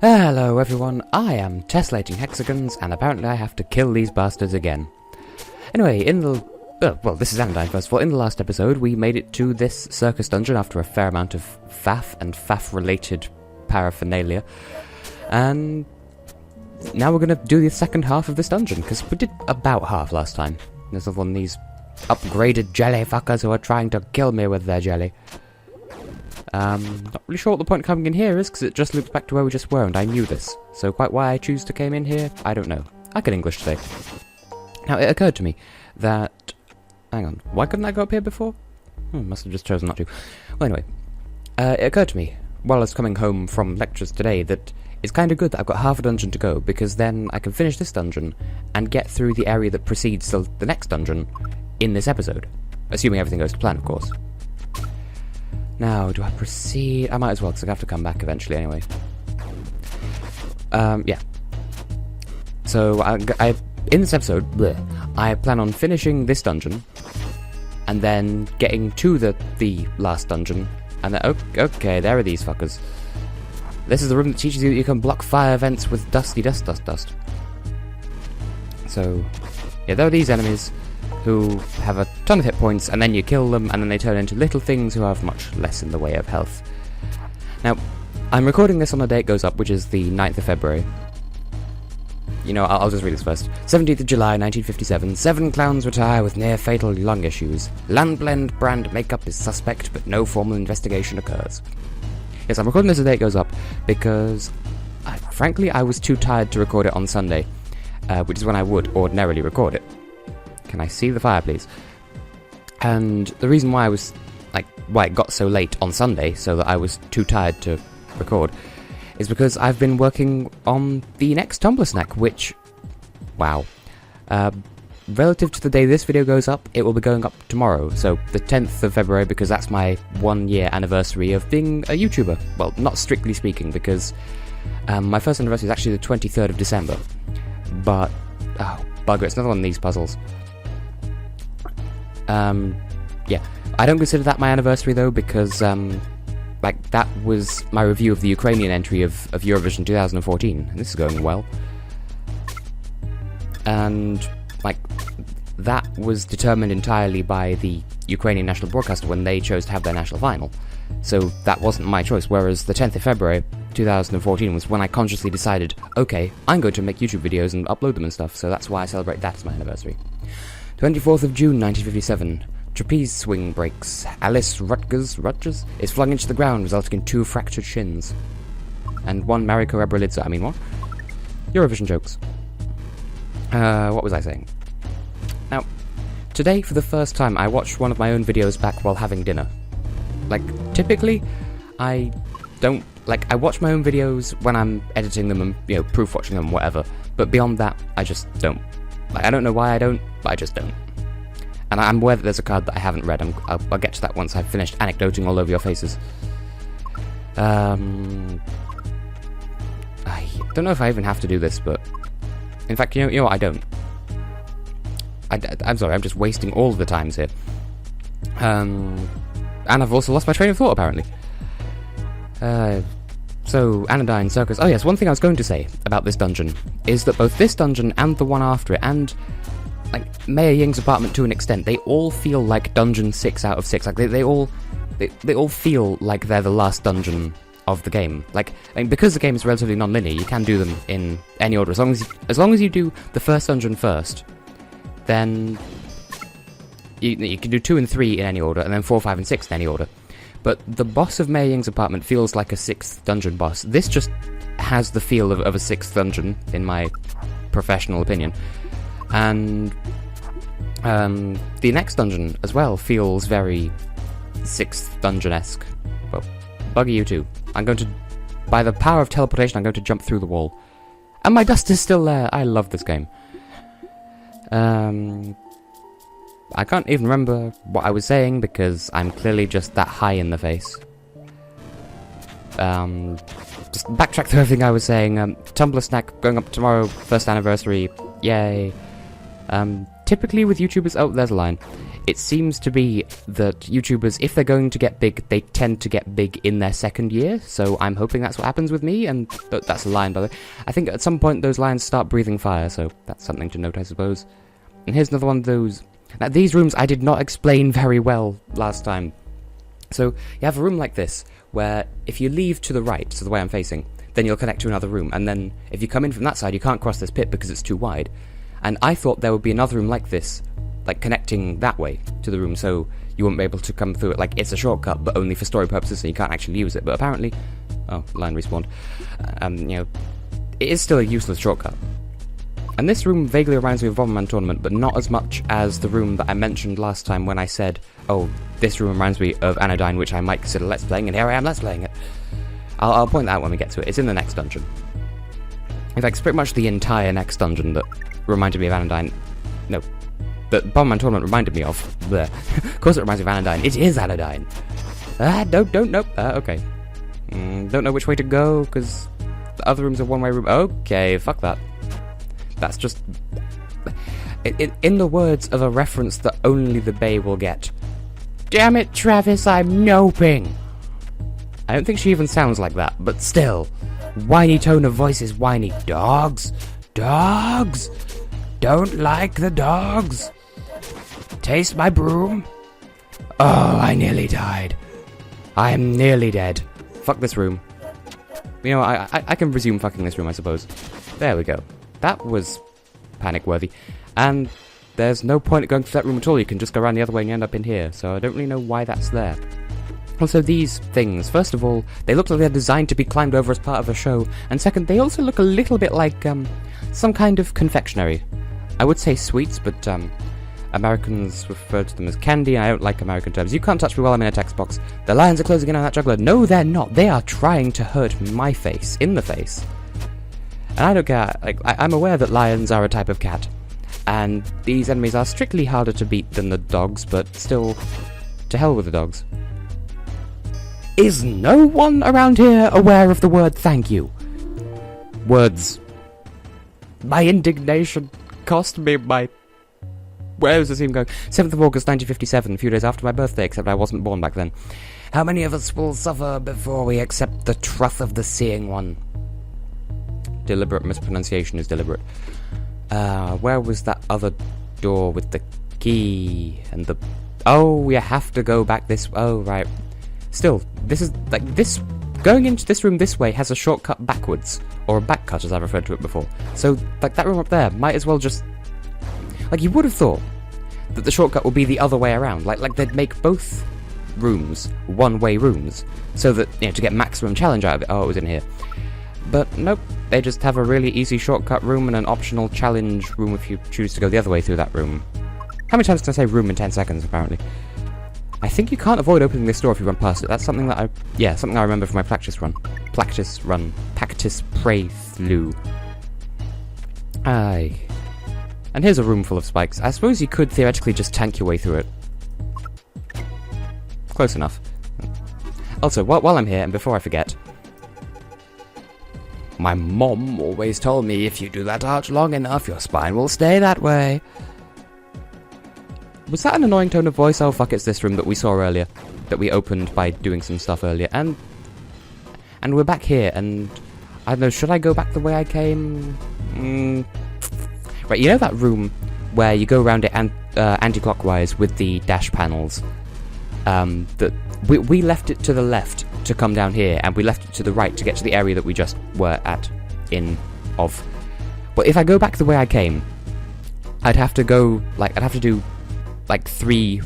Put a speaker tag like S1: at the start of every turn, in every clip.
S1: Hello everyone, I am Tessellating Hexagons, and apparently I have to kill these bastards again. Anyway, this is Anodyne first of all. In the last episode, we made it to this Circus dungeon after a fair amount of faff and faff-related paraphernalia. And now we're going to do the second half of this dungeon, because we did about half last time. There's one of these upgraded jelly fuckers who are trying to kill me with their jelly. Not really sure what the point of coming in here is, because it just loops back to where we just were, and I knew this. So quite why I choose to came in here, I don't know. I can English today. Now, it occurred to me that... Hang on, why couldn't I go up here before? Must have just chosen not to. Well, anyway. It occurred to me, while I was coming home from lectures today, that it's kind of good that I've got half a dungeon to go, because then I can finish this dungeon and get through the area that precedes the next dungeon in this episode. Assuming everything goes to plan, of course. Now, do I proceed? I might as well, because I have to come back eventually anyway. Yeah. So, in this episode, I plan on finishing this dungeon, and then getting to the last dungeon, and then, okay, there are these fuckers. This is the room that teaches you that you can block fire vents with dusty dust. So, yeah, there are these enemies who have a ton of hit points, and then you kill them, and then they turn into little things who have much less in the way of health. Now, I'm recording this on the day it goes up, which is the 9th of February. You know, I'll just read this first. 17th of July, 1957. 7 clowns retire with near-fatal lung issues. Landblend brand makeup is suspect, but no formal investigation occurs. Yes, I'm recording this the day it goes up, because, frankly, I was too tired to record it on Sunday, which is when I would ordinarily record it. Can I see the fire, please? And the reason why why it got so late on Sunday, so that I was too tired to record, is because I've been working on the next Tumblr snack, which, wow. Relative to the day this video goes up, it will be going up tomorrow, so the 10th of February, because that's my 1-year anniversary of being a YouTuber. Well, not strictly speaking, because my first anniversary is actually the 23rd of December. But, oh, bugger, it's another one of these puzzles. Yeah, I don't consider that my anniversary though, because, that was my review of the Ukrainian entry of Eurovision 2014, and this is going well. And, that was determined entirely by the Ukrainian national broadcaster when they chose to have their national final. So that wasn't my choice, whereas the 10th of February 2014 was when I consciously decided, okay, I'm going to make YouTube videos and upload them and stuff, so that's why I celebrate that as my anniversary. 24th of June 1957. Trapeze swing breaks. Alice Rutgers is flung into the ground, resulting in 2 fractured shins. And 1 Mariko Ebrelidze. I mean, what? Eurovision jokes. What was I saying? Now, today, for the first time, I watched one of my own videos back while having dinner. Typically, I don't... I watch my own videos when I'm editing them and, proof-watching them, whatever. But beyond that, I just don't. I don't know why I don't, but I just don't. And I'm aware that there's a card that I haven't read. I'll get to that once I've finished anecdoting all over your faces. I don't know if I even have to do this, but... In fact, you know what, I don't. I'm sorry, I'm just wasting all of the times here. And I've also lost my train of thought, apparently. So, Anodyne, Circus... Oh yes, one thing I was going to say about this dungeon is that both this dungeon and the one after it, and, Mayor Ying's apartment to an extent, they all feel like Dungeon 6 out of 6. They all feel like they're the last dungeon of the game. Because the game is relatively non-linear, you can do them in any order. As long as you do the first dungeon first, then you can do 2 and 3 in any order, and then 4, 5, and 6 in any order. But the boss of Mayor Ying's apartment feels like a 6th dungeon boss. This just has the feel of a 6th dungeon, in my professional opinion. And the next dungeon, as well, feels very 6th dungeon-esque. Well, bugger you too. I'm going to, by the power of teleportation, I'm going to jump through the wall. And my dust is still there. I love this game. I can't even remember what I was saying, because I'm clearly just that high in the face. Just backtrack through everything I was saying. Tumblr snack going up tomorrow, first anniversary, yay. Typically with YouTubers... Oh, there's a line. it seems to be that YouTubers, if they're going to get big, they tend to get big in their second year, so I'm hoping that's what happens with me, and that's a lion, by the way. I think at some point those lions start breathing fire, so that's something to note, I suppose. And here's another one of those. Now, these rooms I did not explain very well last time. So, you have a room like this, where if you leave to the right, so the way I'm facing, then you'll connect to another room, and then if you come in from that side, you can't cross this pit because it's too wide. And I thought there would be another room like this, like connecting that way to the room, so you wouldn't be able to come through it. Like, it's a shortcut, but only for story purposes, so you can't actually use it. But apparently, oh, line respawned. It is still a useless shortcut. And this room vaguely reminds me of Bomberman Tournament, but not as much as the room that I mentioned last time when I said, oh, this room reminds me of Anodyne, which I might consider Let's Playing, and here I am Let's Playing it. I'll point that out when we get to it. It's in the next dungeon. In fact, it's pretty much the entire next dungeon that reminded me of Anodyne. No. That Bomberman Tournament reminded me of. Blech. Of course it reminds me of Anodyne. It is Anodyne. Nope. Okay. Don't know which way to go, because the other room's a one-way room. Okay, fuck that. That's just... in the words of a reference that only the Bay will get. Damn it, Travis, I'm noping! I don't think she even sounds like that, but still. Whiny tone of voice is whiny. Dogs? Dogs? Don't like the dogs? Taste my broom? Oh, I nearly died. I am nearly dead. Fuck this room. You know, I can resume fucking this room, I suppose. There we go. That was panic-worthy. And there's no point at going to that room at all. You can just go around the other way and you end up in here. So I don't really know why that's there. Also, these things, first of all, they look like they're designed to be climbed over as part of a show. And second, they also look a little bit like, some kind of confectionery. I would say sweets, but, Americans refer to them as candy, and I don't like American terms. You can't touch me while I'm in a text box. The lions are closing in on that juggler. No, they're not. They are trying to hurt my face. In the face. And I don't care. Like, I'm aware that lions are a type of cat. And these enemies are strictly harder to beat than the dogs, but still, to hell with the dogs. Is no one around here aware of the word thank you? Words. My indignation cost me my... Where was this even going? 7th of August 1957, a few days after my birthday, except I wasn't born back then. How many of us will suffer before we accept the truth of the seeing one? Deliberate mispronunciation is deliberate. Where was that other door with the key and the... Oh, you have to go back this... Oh, right. Still, this is, like, this... Going into this room this way has a shortcut backwards. Or a back cut, as I've referred to it before. So, like, that room up there might as well just... Like, you would have thought that the shortcut would be the other way around. Like they'd make both rooms one-way rooms. So that, you know, to get maximum challenge out of it. Oh, it was in here. But, nope. They just have a really easy shortcut room and an optional challenge room if you choose to go the other way through that room. How many times can I say room in 10 seconds, apparently? I think you can't avoid opening this door if you run past it. That's something that something I remember from my practice run. Practice playthrough. Aye. And here's a room full of spikes. I suppose you could theoretically just tank your way through it. Close enough. Also, while I'm here, and before I forget... My mom always told me if you do that arch long enough, your spine will stay that way. Was that an annoying tone of voice? Oh fuck, it's this room that we saw earlier. That we opened by doing some stuff earlier. And we're back here, and... I don't know, should I go back the way I came? Right, you know that room where you go around it anti-clockwise with the dash panels? That we left it to the left to come down here, and we left it to the right to get to the area that we just were of. But if I go back the way I came, I'd have to do three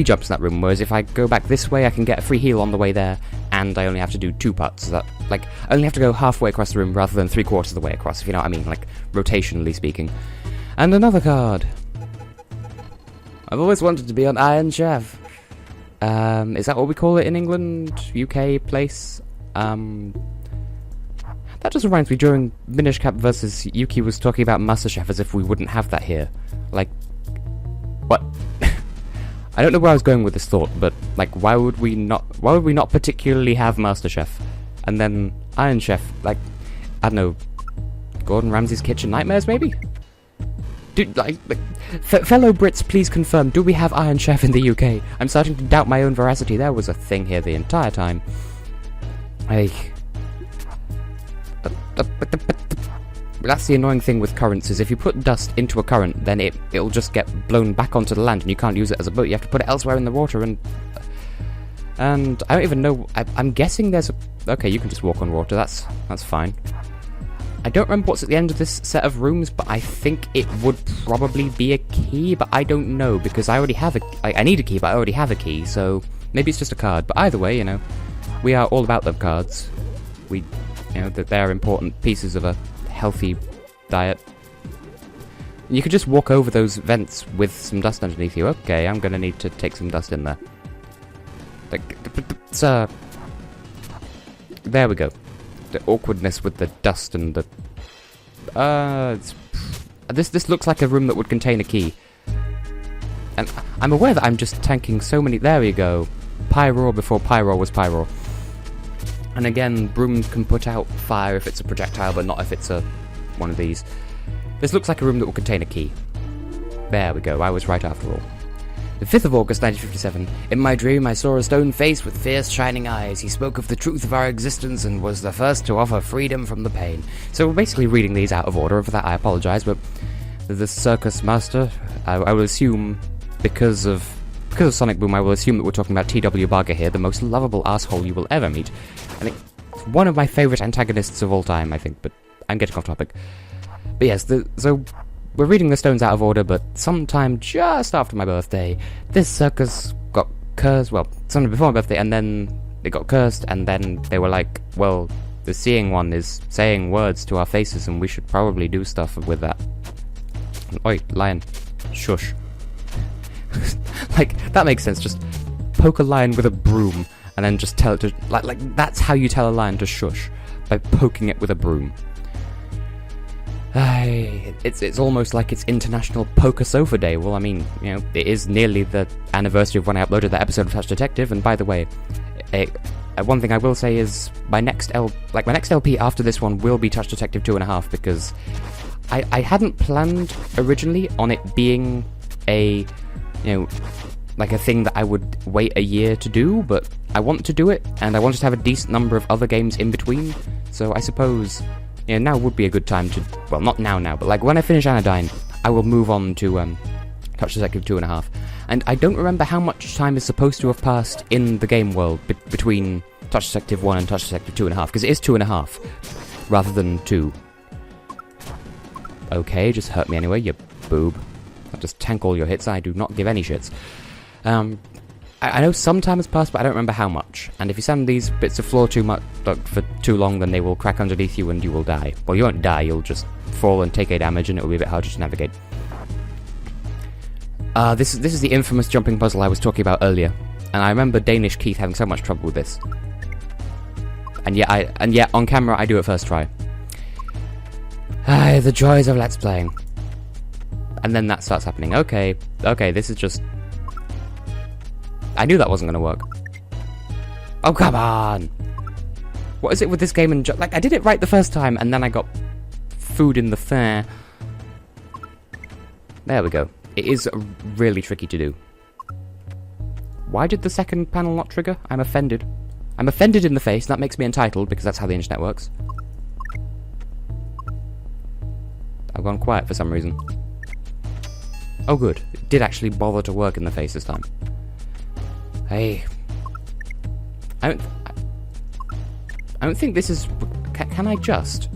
S1: jumps in that room, whereas if I go back this way, I can get a free heal on the way there, and I only have to do 2 putts. So that, I only have to go halfway across the room rather than 3/4 of the way across, if you know what I mean, rotationally speaking. And another card. I've always wanted to be on Iron Chef. Is that what we call it in England? UK place? That just reminds me, during Minish Cap versus Yuki was talking about MasterChef as if we wouldn't have that here. What? I don't know where I was going with this thought, but, why would we not particularly have MasterChef? And then Iron Chef, I don't know, Gordon Ramsay's Kitchen Nightmares, maybe? Fellow Brits, please confirm, do we have Iron Chef in the UK? I'm starting to doubt my own veracity. There was a thing here the entire time. That's the annoying thing with currents, is if you put dust into a current, then it'll just get blown back onto the land, and you can't use it as a boat. You have to put it elsewhere in the water, and I don't even know. I'm guessing there's a... Okay, you can just walk on water. That's fine. I don't remember what's at the end of this set of rooms, but I think it would probably be a key, but I don't know, because I already have I need a key, but I already have a key, so maybe it's just a card. But either way, we are all about them cards. That they're important pieces of a healthy diet. You could just walk over those vents with some dust underneath you. Okay, I'm gonna need to take some dust in there. Sir. There we go. The awkwardness with the dust and the... This looks like a room that would contain a key. And I'm aware that I'm just tanking so many... There we go. Pyro before Pyro was Pyro. And again, broom can put out fire if it's a projectile, but not if it's one of these. This looks like a room that will contain a key. There we go, I was right after all. The 5th of August, 1957. In my dream, I saw a stone face with fierce, shining eyes. He spoke of the truth of our existence and was the first to offer freedom from the pain. So we're basically reading these out of order. For that, I apologize, but the Circus Master, I will assume, because of Sonic Boom, I will assume that we're talking about T.W. Barker here, the most lovable asshole you will ever meet. I think one of my favourite antagonists of all time, I think, but I'm getting off topic. But yes, so we're reading the stones out of order, but sometime just after my birthday, this circus got cursed, well, sometime before my birthday, and then it got cursed, and then they were like, well, the seeing one is saying words to our faces, and we should probably do stuff with that. Oi, lion. Shush. That makes sense, just poke a lion with a broom, and then just tell it to, like that's how you tell a lion to shush, by poking it with a broom. It's almost like it's International Poker Sofa Day. Well, I mean, it is nearly the anniversary of when I uploaded that episode of Touch Detective, and by the way, one thing I will say is my next LP after this one will be Touch Detective 2.5, because I hadn't planned originally on it being a like a thing that I would wait a year to do, but I want to do it, and I wanted to have a decent number of other games in between, so I suppose now would be a good time to, well, not now, but like when I finish Anodyne, I will move on to Touch Detective 2.5, and I don't remember how much time is supposed to have passed in the game world between Touch Detective 1 and Touch Detective 2.5, because it is 2.5, rather than 2. Okay, just hurt me anyway, you boob. I'll just tank all your hits, I do not give any shits. I know some time has passed, but I don't remember how much. And if you sand these bits of floor for too long, then they will crack underneath you and you will die. Well, you won't die, you'll just fall and take a damage, and it will be a bit harder to navigate. This is the infamous jumping puzzle I was talking about earlier, and I remember Danish Keith having so much trouble with this. And yet on camera I do it first try. The joys of Let's Playing. And then that starts happening. Okay, this is just... I knew that wasn't going to work. Oh, come on! What is it with this game and... I did it right the first time, and then I got food in the fair. There we go. It is really tricky to do. Why did the second panel not trigger? I'm offended. I'm offended in the face, and that makes me entitled, because that's how the internet works. I've gone quiet for some reason. Oh good, it did actually bother to work in the face this time. Hey... I don't think this is... Can I just?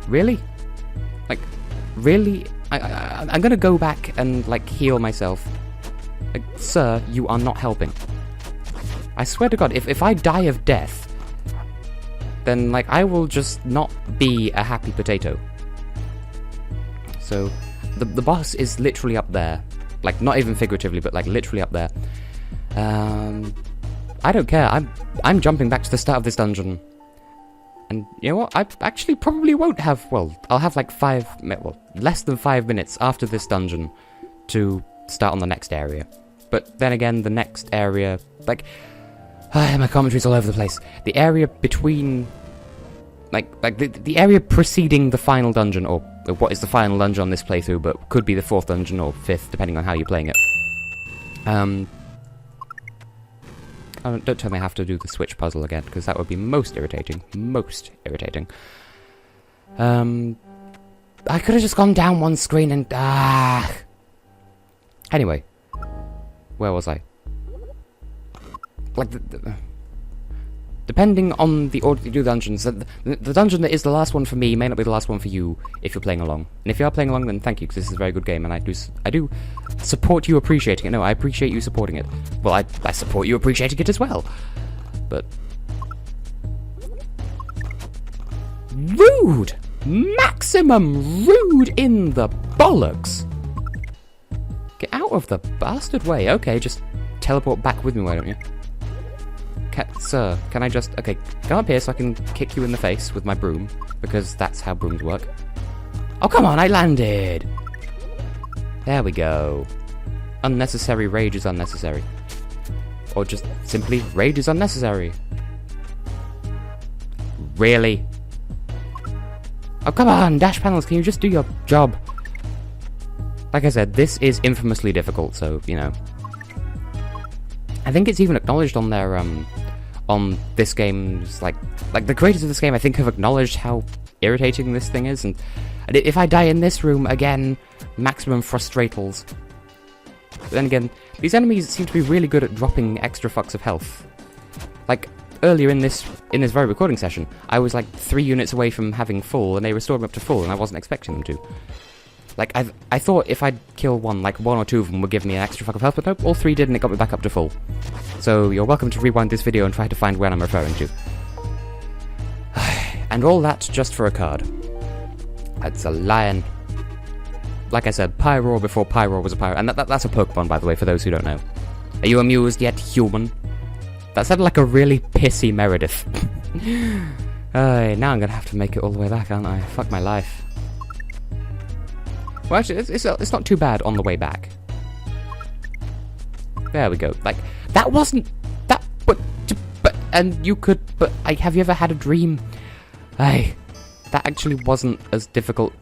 S1: Really? Really? I'm gonna go back and, heal myself. Sir, you are not helping. I swear to God, if I die of death, then, I will just not be a happy potato. So, the boss is literally up there. Not even figuratively, but, literally up there. I don't care. I'm jumping back to the start of this dungeon. And you know what? I actually probably won't have... Well, I'll have, less than 5 minutes after this dungeon to start on the next area. But then again, the next area... my commentary's all over the place. The area between... the area preceding the final dungeon, or what is the final dungeon on this playthrough, but could be the 4th dungeon or 5th, depending on how you're playing it. Oh, don't tell me I have to do the switch puzzle again, because that would be most irritating. Most irritating. I could have just gone down one screen and... Anyway. Where was I? Like, depending on the order you do dungeons, the dungeon that is the last one for me may not be the last one for you if you're playing along. And if you are playing along, then thank you, because this is a very good game, and I do support you appreciating it. No, I appreciate you supporting it. Well, I support you appreciating it as well. But... rude! Maximum rude in the bollocks! Get out of the bastard way. Okay, just teleport back with me, why don't you? Sir, can I just... Okay, come up here so I can kick you in the face with my broom, because that's how brooms work. Oh, come on, I landed! There we go. Unnecessary rage is unnecessary. Or just simply, rage is unnecessary. Really? Oh, come on, dash panels, can you just do your job? Like I said, this is infamously difficult, so, you know. I think it's even acknowledged on their, on this game's, like the creators of this game, I think, have acknowledged how irritating this thing is, and if I die in this room, again, maximum frustratals. But then again, these enemies seem to be really good at dropping extra fucks of health. Like, earlier in this very recording session, I was like 3 units away from having full, and they restored me up to full, and I wasn't expecting them to. Like, I thought if I'd kill one or two of them would give me an extra fuck of health, but nope, all 3 did, and it got me back up to full. So, you're welcome to rewind this video and try to find where I'm referring to. And all that just for a card. That's a lion. Like I said, Pyroar before Pyroar was a Pyro, and that's a Pokemon, by the way, for those who don't know. Are you amused yet, human? That sounded like a really pissy Meredith. Now I'm gonna have to make it all the way back, aren't I? Fuck my life. Well, actually, it's not too bad on the way back. There we go. Like, that wasn't... That... But... And you could... But... have you ever had a dream? That actually wasn't as difficult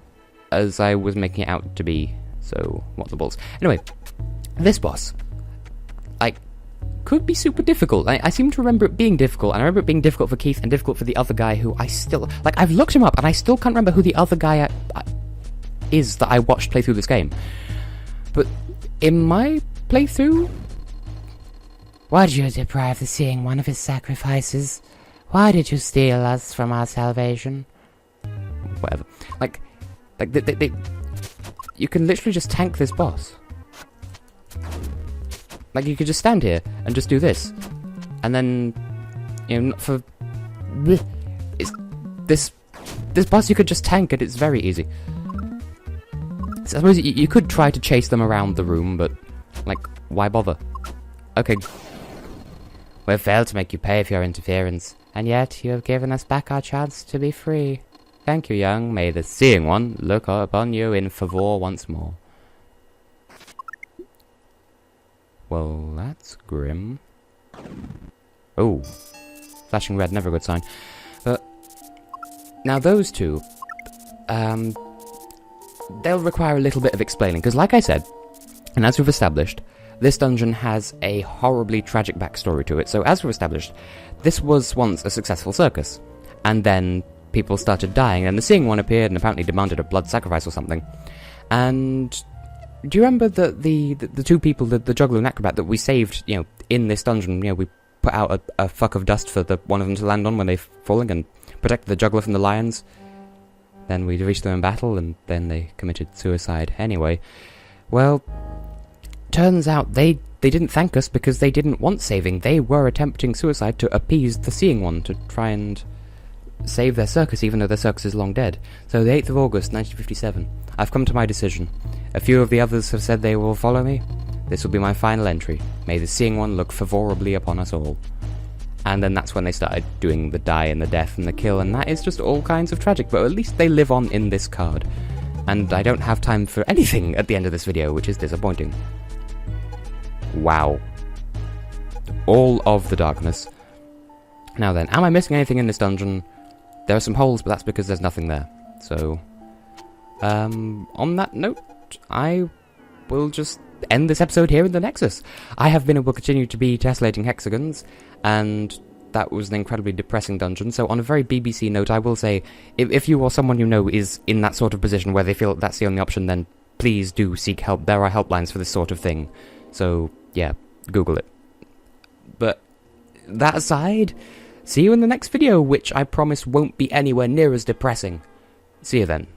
S1: as I was making it out to be. So, what the balls. Anyway, this boss... Like... could be super difficult. I seem to remember it being difficult, and I remember it being difficult for Keith and difficult for the other guy who I still... Like, I've looked him up, and I still can't remember who the other guy is that I watched play through this game. But in my playthrough... Why did you deprive the Seeing One of his sacrifices? Why did you steal us from our salvation? Whatever. Like they you can literally just tank this boss. Like, you could just stand here and just do this. And then, you know, for... This boss you could just tank it, it's very easy. So I suppose you could try to chase them around the room, but, like, why bother? Okay. We've failed to make you pay for your interference, and yet you have given us back our chance to be free. Thank you, young. May the Seeing One look upon you in favor once more. Well, that's grim. Oh. Flashing red, never a good sign. But, now those two, they'll require a little bit of explaining, because like I said, and as we've established, this dungeon has a horribly tragic backstory to it. So as we've established, this was once a successful circus, and then people started dying, and the Seeing One appeared and apparently demanded a blood sacrifice or something. And do you remember the two people, the juggler and acrobat that we saved, you know, in this dungeon? You know, we put out a fuck of dust for one of them to land on when they're falling, and protected the juggler from the lions. Then we reached them in battle, and then they committed suicide. Anyway, well, turns out they didn't thank us because they didn't want saving. They were attempting suicide to appease the Seeing One, to try and save their circus, even though their circus is long dead. So the 8th of August, 1957. I've come to my decision. A few of the others have said they will follow me. This will be my final entry. May the Seeing One look favorably upon us all. And then that's when they started doing the die and the death and the kill, and that is just all kinds of tragic, but at least they live on in this card. And I don't have time for anything at the end of this video, which is disappointing. Wow. All of the darkness. Now then, am I missing anything in this dungeon? There are some holes, but that's because there's nothing there. So, On that note, I will just end this episode here in the Nexus. I have been and will continue to be Tessellating Hexagons, and that was an incredibly depressing dungeon. So on a very BBC note, I will say, if you or someone you know is in that sort of position where they feel that's the only option, then please do seek help. There are helplines for this sort of thing. So, yeah, Google it. But that aside, see you in the next video, which I promise won't be anywhere near as depressing. See you then.